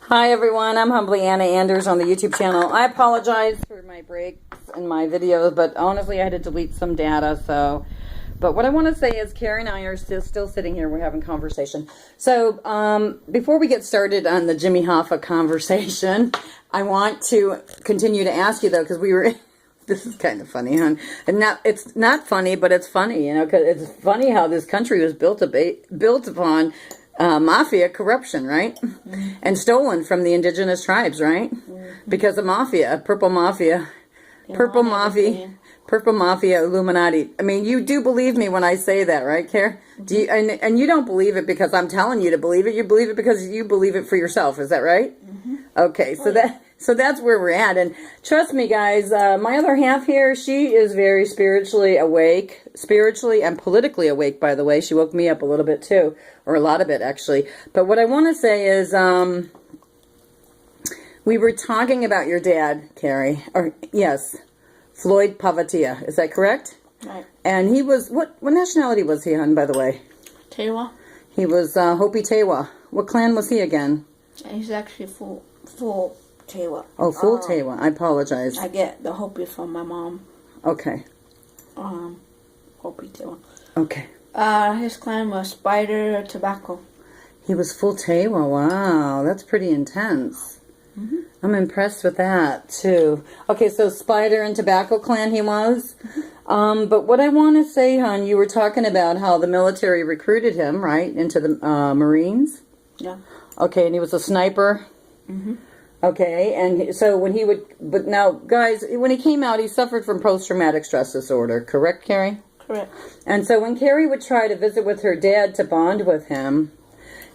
Hi everyone, I'm Humbly Anna Anders on the YouTube channel. I apologize for my breaks in my videos, but honestly I had to delete some data, but what I want to say is Carrie and I are still sitting here, we're having conversation. So before we get started on the Jimmy Hoffa conversation, I want to continue to ask you though, because we were this is kind of funny, hon. And it's not funny, but it's funny, you know, because it's funny how this country was built upon mafia corruption, right? Mm-hmm. And stolen from the indigenous tribes, right? Mm-hmm. Because of mafia, purple mafia, purple mafia, Illuminati. I mean, you do believe me when I say that, right, Care? Mm-hmm. Do you? And you don't believe it because I'm telling you to believe it. You believe it because you believe it for yourself. Is that right? Mm-hmm. Okay, so that's where we're at. And trust me, guys, my other half here, she is very spiritually awake, spiritually and politically awake, by the way. She woke me up a little bit too, or a lot of it actually. But what I want to say is, we were talking about your dad, Carrie, or yes, Floyd Pavatia. Is that correct? Right. And he was, what nationality was he on, by the way? Tewa. He was Hopi Tewa. What clan was he again? He's actually full Tewa. Oh, full Tewa. I apologize. I get the Hopi from my mom. Okay. Hopi Tewa. Okay. His clan was Spider Tobacco. He was full Tewa. Wow, that's pretty intense. Mm-hmm. I'm impressed with that too. Okay, so Spider and Tobacco Clan he was. Mm-hmm. But what I want to say, hon, you were talking about how the military recruited him, right, into the Marines? Yeah. Okay, and he was a sniper. Mm-hmm. Okay, and so when he would, but now, guys, when he came out, he suffered from post-traumatic stress disorder, correct, Carrie? Correct. And so when Carrie would try to visit with her dad to bond with him,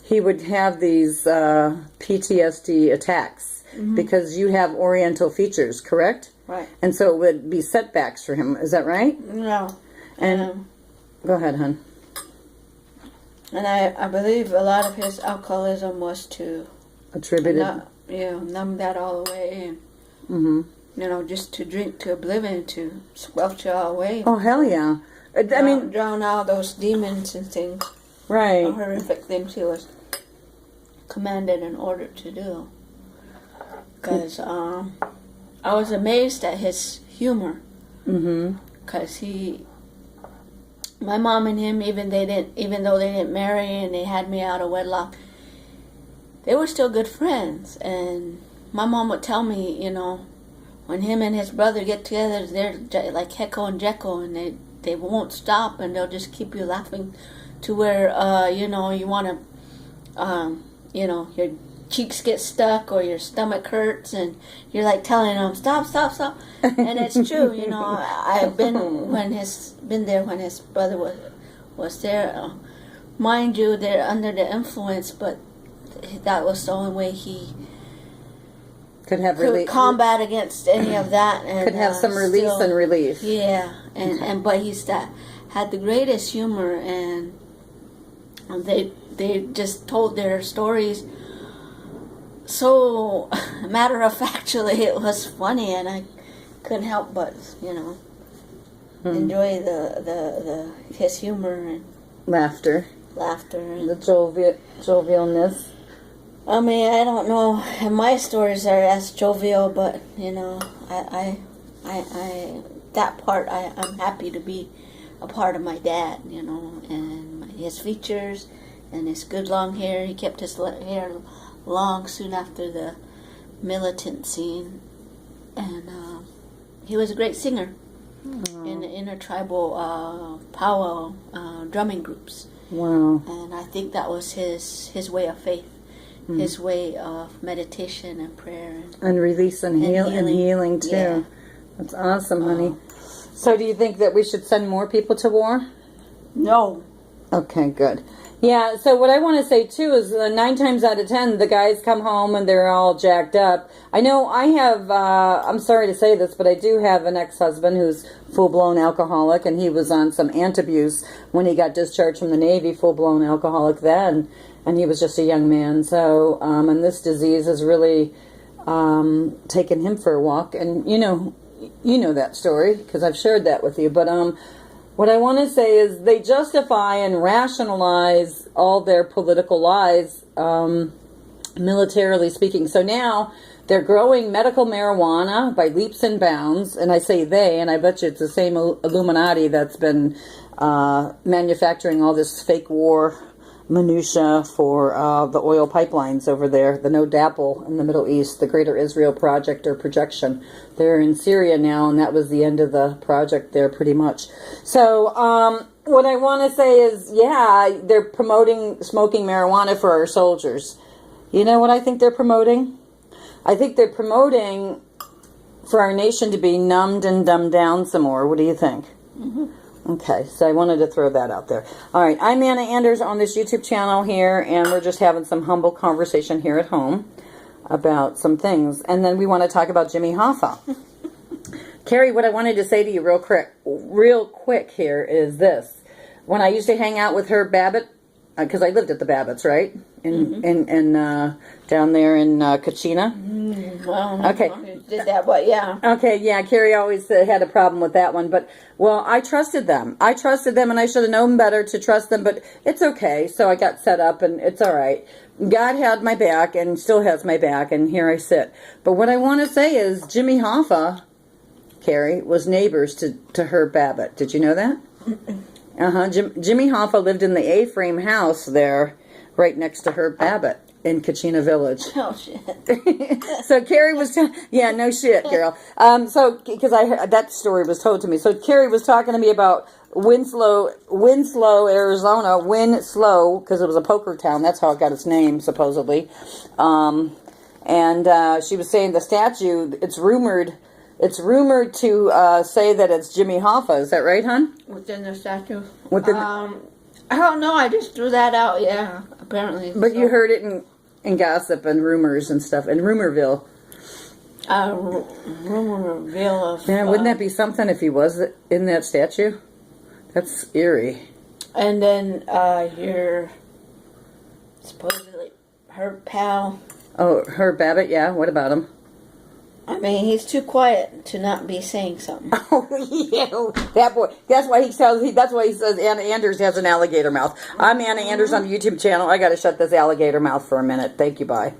he would have these PTSD attacks, mm-hmm. because you have Oriental features, correct? Right. And so it would be setbacks for him, is that right? No. And go ahead, hon. And I believe a lot of his alcoholism was to attributed. Numb that all away and, mm-hmm. Just to drink to oblivion, to squelch it all away. Oh, hell yeah. I mean, drown out those demons and things. Right. Horrific things he was commanded and ordered to do. Because I was amazed at his humor. Mm-hmm. Because my mom and him, even though they didn't marry and they had me out of wedlock, they were still good friends. And my mom would tell me, when him and his brother get together, they're like Heckle and Jekyll, and they won't stop, and they'll just keep you laughing to where, you want to, your cheeks get stuck or your stomach hurts, and you're like telling them, stop. And it's true, I've been when his brother was there. Mind you, they're under the influence, but that was the only way he could combat against any of that, and could have some release and relief. Yeah, and but he's had the greatest humor, and they just told their stories so matter of factly. It was funny, and I couldn't help but enjoy his humor and laughter and the jovialness. I mean, I don't know if my stories are as jovial, but I that part I'm happy to be a part of my dad, and his features and his good long hair. He kept his hair long soon after the militant scene, and he was a great singer in the intertribal powwow drumming groups. Wow! And I think that was his way of faith. His way of meditation and prayer and release and healing too. Yeah. That's awesome, honey. So do you think that we should send more people to war? No. Okay, good. Yeah, so what I want to say too is 9 times out of 10 the guys come home and they're all jacked up. I know I have, I'm sorry to say this, but I do have an ex-husband who's full-blown alcoholic, and he was on some antabuse when he got discharged from the Navy, full-blown alcoholic then. And he was just a young man. So, and this disease has really taken him for a walk. And you know that story because I've shared that with you. But what I want to say is they justify and rationalize all their political lies militarily speaking. So now they're growing medical marijuana by leaps and bounds, and I say they, and I bet you it's the same Illuminati that's been manufacturing all this fake war minutia for the oil pipelines over there, the No DAPL in the Middle East, the Greater Israel Project or projection. They're in Syria now, and that was the end of the project there pretty much. So what I want to say is, yeah, they're promoting smoking marijuana for our soldiers. You know what I think they're promoting? I think they're promoting for our nation to be numbed and dumbed down some more. What do you think? Mm-hmm. Okay, so I wanted to throw that out there. All right, I'm Anna Anders on this YouTube channel here, and we're just having some humble conversation here at home about some things. And then we want to talk about Jimmy Hoffa. Carrie, what I wanted to say to you real quick here is this. When I used to hang out with her Babbitt, because I lived at the Babbitts, right? In down there in Kachina. Well, okay. Did that, but yeah. Okay, yeah. Carrie always had a problem with that one, but I trusted them. I trusted them, and I should have known better to trust them. But it's okay. So I got set up, and it's all right. God had my back, and still has my back, and here I sit. But what I want to say is, Jimmy Hoffa, Carrie, was neighbors to Herb Babbitt. Did you know that? Jimmy Hoffa lived in the A-frame house there, right next to Herb Babbitt in Kachina Village. Oh shit! So Carrie was, yeah, no shit, Carol. So because that story was told to me. So Carrie was talking to me about Winslow, Arizona, Winslow, because it was a poker town. That's how it got its name, supposedly. And she was saying the statue. It's rumored to say that it's Jimmy Hoffa. Is that right, hon? Within the statue? I don't know. I just threw that out. Yeah, apparently. But so. You heard it in gossip and rumors and stuff in Rumorville. Rumorville. Yeah, wouldn't that be something if he was in that statue? That's eerie. And then your supposedly her pal. Oh, Herb Babbitt. Yeah. What about him? I mean, he's too quiet to not be saying something. Oh, yeah, that boy. That's why he says Anna Anders has an alligator mouth. I'm Anna Anders on the YouTube channel. I got to shut this alligator mouth for a minute. Thank you. Bye.